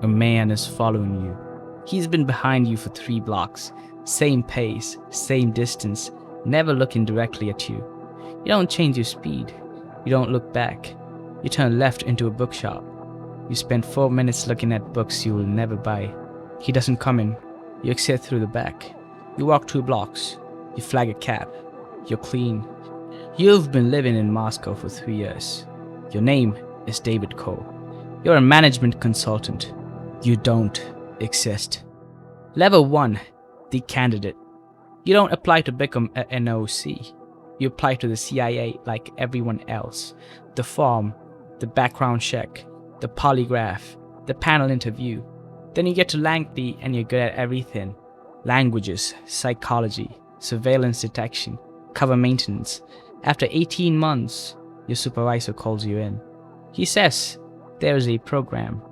A man is following you. He's been behind you for 3 blocks. Same pace, same distance, never looking directly at you. You don't change your speed. You don't look back. You turn left into a bookshop. You spend 4 minutes looking at books you will never buy. He doesn't come in. You exit through the back. You walk 2 blocks. You flag a cab. You're clean. You've been living in Moscow for 3 years. Your name is David Cole. You're a management consultant. You don't exist. Level 1, the candidate. You don't apply to become a NOC. You apply to the CIA like everyone else. The form, the background check, the polygraph, the panel interview. Then you get to Langley and you're good at everything. Languages, psychology, surveillance detection, cover maintenance. After 18 months, your supervisor calls you in. He says there is a program.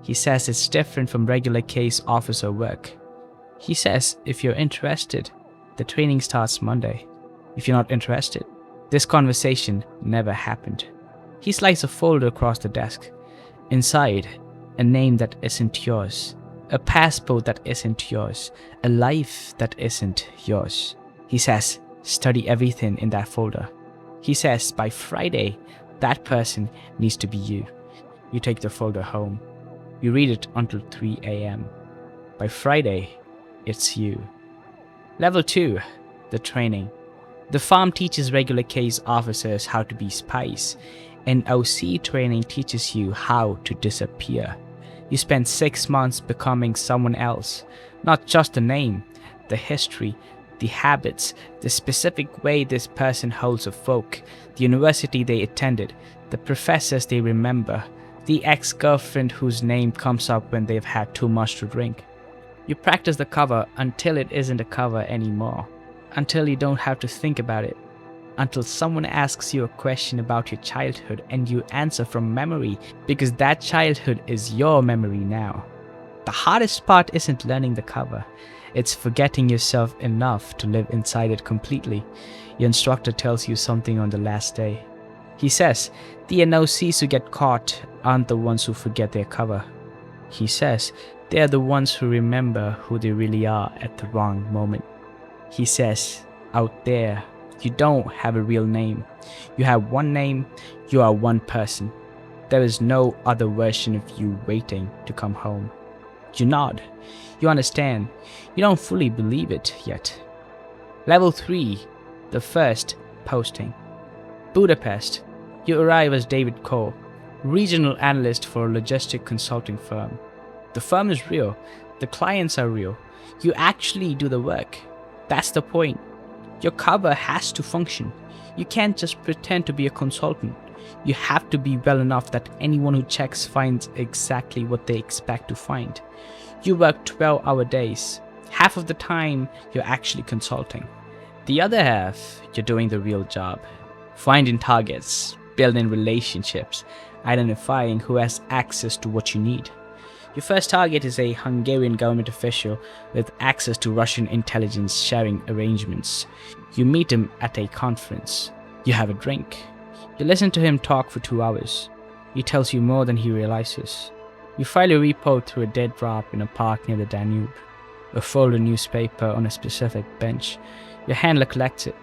He says it's different from regular case officer work. He says if you're interested, the training starts Monday. If you're not interested, this conversation never happened. He slides a folder across the desk. Inside, a name that isn't yours, a passport that isn't yours, a life that isn't yours. He says, study everything in that folder. He says by Friday, that person needs to be you. You take the folder home. You read it until 3 a.m. By Friday, it's you. Level 2, the training. The farm teaches regular case officers how to be spies. NOC training teaches you how to disappear. You spend 6 months becoming someone else. Not just the name, the history, the habits, the specific way this person holds a fork, the university they attended, the professors they remember, the ex-girlfriend whose name comes up when they've had too much to drink. You practice the cover until it isn't a cover anymore, until you don't have to think about it, until someone asks you a question about your childhood and you answer from memory because that childhood is your memory now. The hardest part isn't learning the cover, it's forgetting yourself enough to live inside it completely. Your instructor tells you something on the last day. He says the NOCs who get caught aren't the ones who forget their cover. He says they are the ones who remember who they really are at the wrong moment. He says, out there, you don't have a real name. You have one name, you are one person. There is no other version of you waiting to come home. You nod. You understand. You don't fully believe it yet. Level 3, the first posting. Budapest. You arrive as David Cole, regional analyst for a logistic consulting firm. The firm is real. The clients are real. You actually do the work. That's the point. Your cover has to function. You can't just pretend to be a consultant. You have to be well enough that anyone who checks finds exactly what they expect to find. You work 12-hour days. Half of the time, you're actually consulting. The other half, you're doing the real job. Finding targets, building relationships, identifying who has access to what you need. Your first target is a Hungarian government official with access to Russian intelligence sharing arrangements. You meet him at a conference. You have a drink. You listen to him talk for 2 hours. He tells you more than he realizes. You file a report through a dead drop in a park near the Danube. A folded newspaper on a specific bench. Your handler collects it.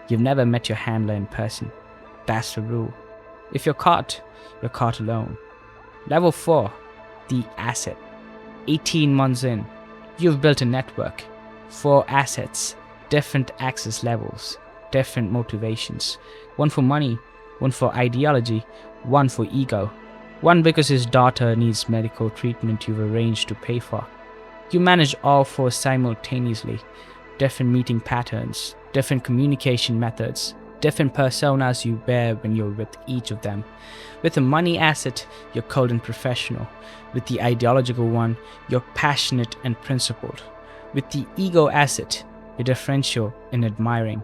You've never met your handler in person. That's the rule. If you're caught alone. Level 4. The asset. 18 months in, you've built a network. 4 assets, different access levels, different motivations. One for money, one for ideology, one for ego. One because his daughter needs medical treatment you've arranged to pay for. You manage all 4 simultaneously. Different meeting patterns, different communication methods, different personas you bear when you're with each of them. With the money asset, you're cold and professional. With the ideological one, you're passionate and principled. With the ego asset, you're differential and admiring.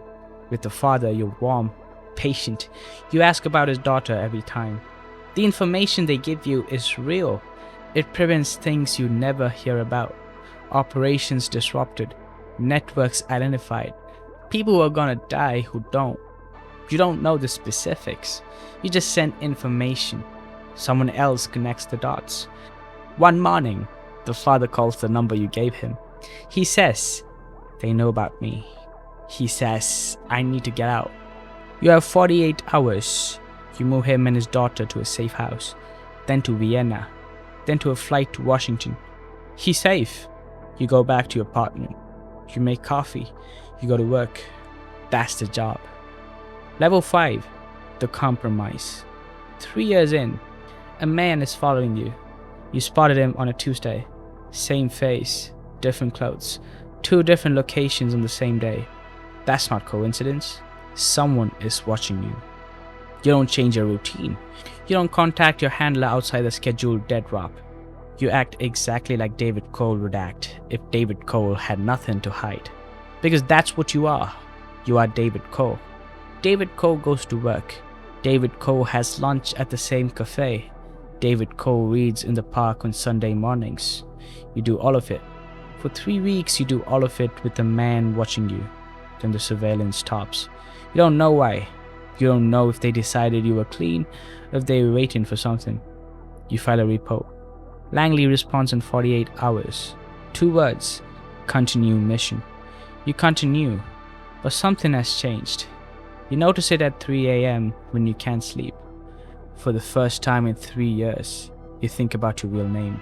With the father, you're warm, patient. You ask about his daughter every time. The information they give you is real. It prevents things you never hear about. Operations disrupted. Networks identified. People who are gonna die who don't. You don't know the specifics. You just send information. Someone else connects the dots. One morning, the father calls the number you gave him. He says, "They know about me." He says, "I need to get out." You have 48 hours. You move him and his daughter to a safe house, then to Vienna, then to a flight to Washington. He's safe. You go back to your apartment. You make coffee. You go to work. That's the job. Level 5, the compromise. 3 years in, a man is following you. You spotted him on a Tuesday. Same face, different clothes, 2 different locations on the same day. That's not coincidence. Someone is watching you. You don't change your routine. You don't contact your handler outside the scheduled dead drop. You act exactly like David Cole would act if David Cole had nothing to hide. Because that's what you are. You are David Cole. David Cole goes to work. David Cole has lunch at the same cafe. David Cole reads in the park on Sunday mornings. You do all of it. For 3 weeks you do all of it with a man watching you. Then the surveillance stops. You don't know why. You don't know if they decided you were clean or if they were waiting for something. You file a report. Langley responds in 48 hours. 2 words. Continue mission. You continue, but something has changed. You notice it at 3 a.m. when you can't sleep. For the first time in 3 years, you think about your real name.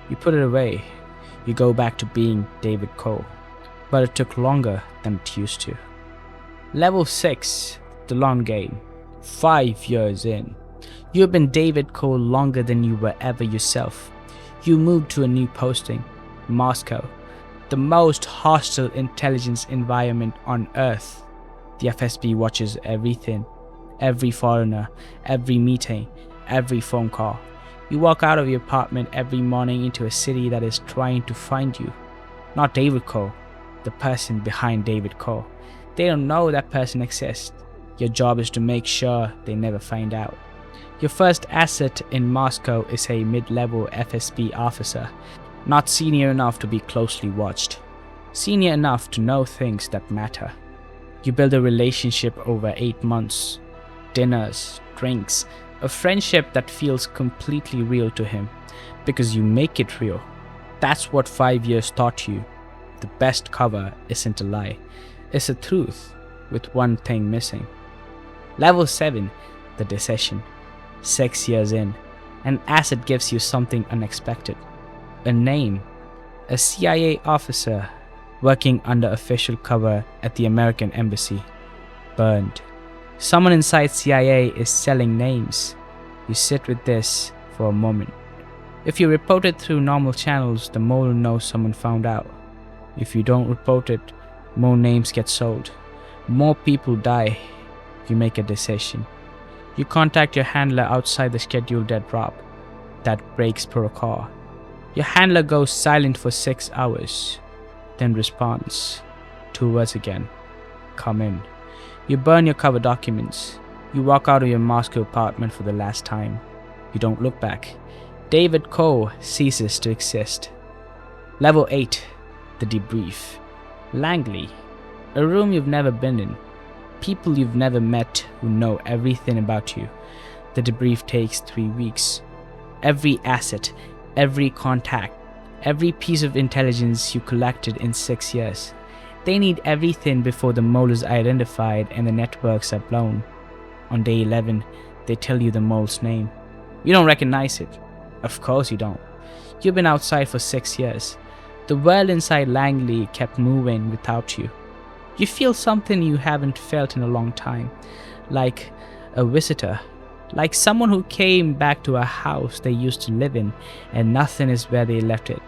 You put it away. You go back to being David Cole. But it took longer than it used to. Level 6, the long game. 5 years in. You have been David Cole longer than you were ever yourself. You moved to a new posting, Moscow, the most hostile intelligence environment on Earth. The FSB watches everything, every foreigner, every meeting, every phone call. You walk out of your apartment every morning into a city that is trying to find you. Not David Cole, the person behind David Cole. They don't know that person exists. Your job is to make sure they never find out. Your first asset in Moscow is a mid-level FSB officer, not senior enough to be closely watched, senior enough to know things that matter. You build a relationship over 8 months, dinners, drinks, a friendship that feels completely real to him, because you make it real. That's what 5 years taught you. The best cover isn't a lie, it's a truth with one thing missing. Level 7, the decision. 6 years in, an asset gives you something unexpected. A name, a CIA officer working under official cover at the American embassy. Burned. Someone inside CIA is selling names. You sit with this for a moment. If you report it through normal channels, the mole knows someone found out. If you don't report it, more names get sold. More people die. You make a decision. You contact your handler outside the scheduled dead drop. That breaks protocol. Your handler goes silent for 6 hours, then responds. 2 words again. Come in. You burn your cover documents. You walk out of your Moscow apartment for the last time. You don't look back. David Cole ceases to exist. Level 8, the debrief. Langley, a room you've never been in. People you've never met who know everything about you. The debrief takes 3 weeks. Every asset, every contact, every piece of intelligence you collected in 6 years. They need everything before the mole is identified and the networks are blown. On day 11, they tell you the mole's name. You don't recognize it. Of course you don't. You've been outside for 6 years. The world inside Langley kept moving without you. You feel something you haven't felt in a long time, like a visitor, like someone who came back to a house they used to live in and nothing is where they left it.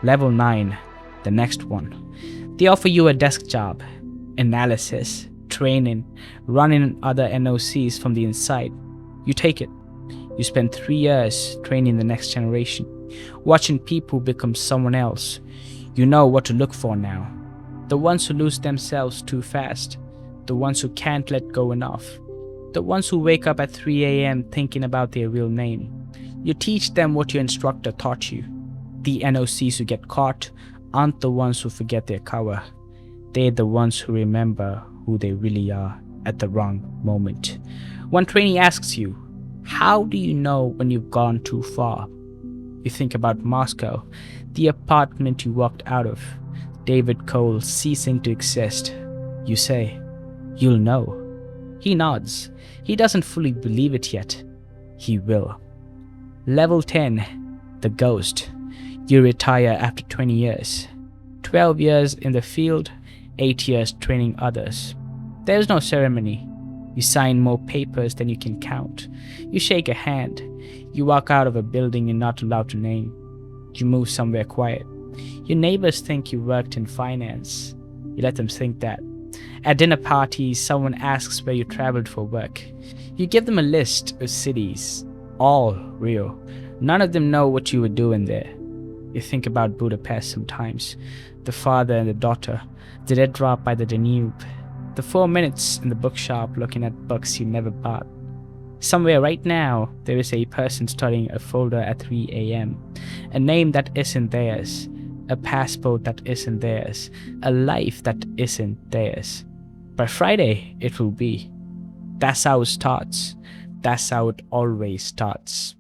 Level 9, the next one. They offer you a desk job, analysis, training, running other NOCs from the inside. You take it. You spend 3 years training the next generation, watching people become someone else. You know what to look for now. The ones who lose themselves too fast, the ones who can't let go enough, the ones who wake up at 3 a.m. thinking about their real name. You teach them what your instructor taught you. The NOCs who get caught aren't the ones who forget their cover. They're the ones who remember who they really are at the wrong moment. One trainee asks you, how do you know when you've gone too far? You think about Moscow, the apartment you walked out of, David Cole ceasing to exist. You say, "You'll know." He nods. He doesn't fully believe it yet. He will. Level 10, the ghost. You retire after 20 years. 12 years in the field, 8 years training others. There's no ceremony. You sign more papers than you can count. You shake a hand. You walk out of a building you're not allowed to name. You move somewhere quiet. Your neighbors think you worked in finance. You let them think that. At dinner parties, someone asks where you traveled for work. You give them a list of cities, all real. None of them know what you were doing there. You think about Budapest sometimes. The father and the daughter, the dead drop by the Danube, the 4 minutes in the bookshop looking at books you never bought. Somewhere right now, there is a person studying a folder at 3 a.m. A name that isn't theirs. A passport that isn't theirs. A life that isn't theirs. By Friday, it will be. That's how it starts. That's how it always starts.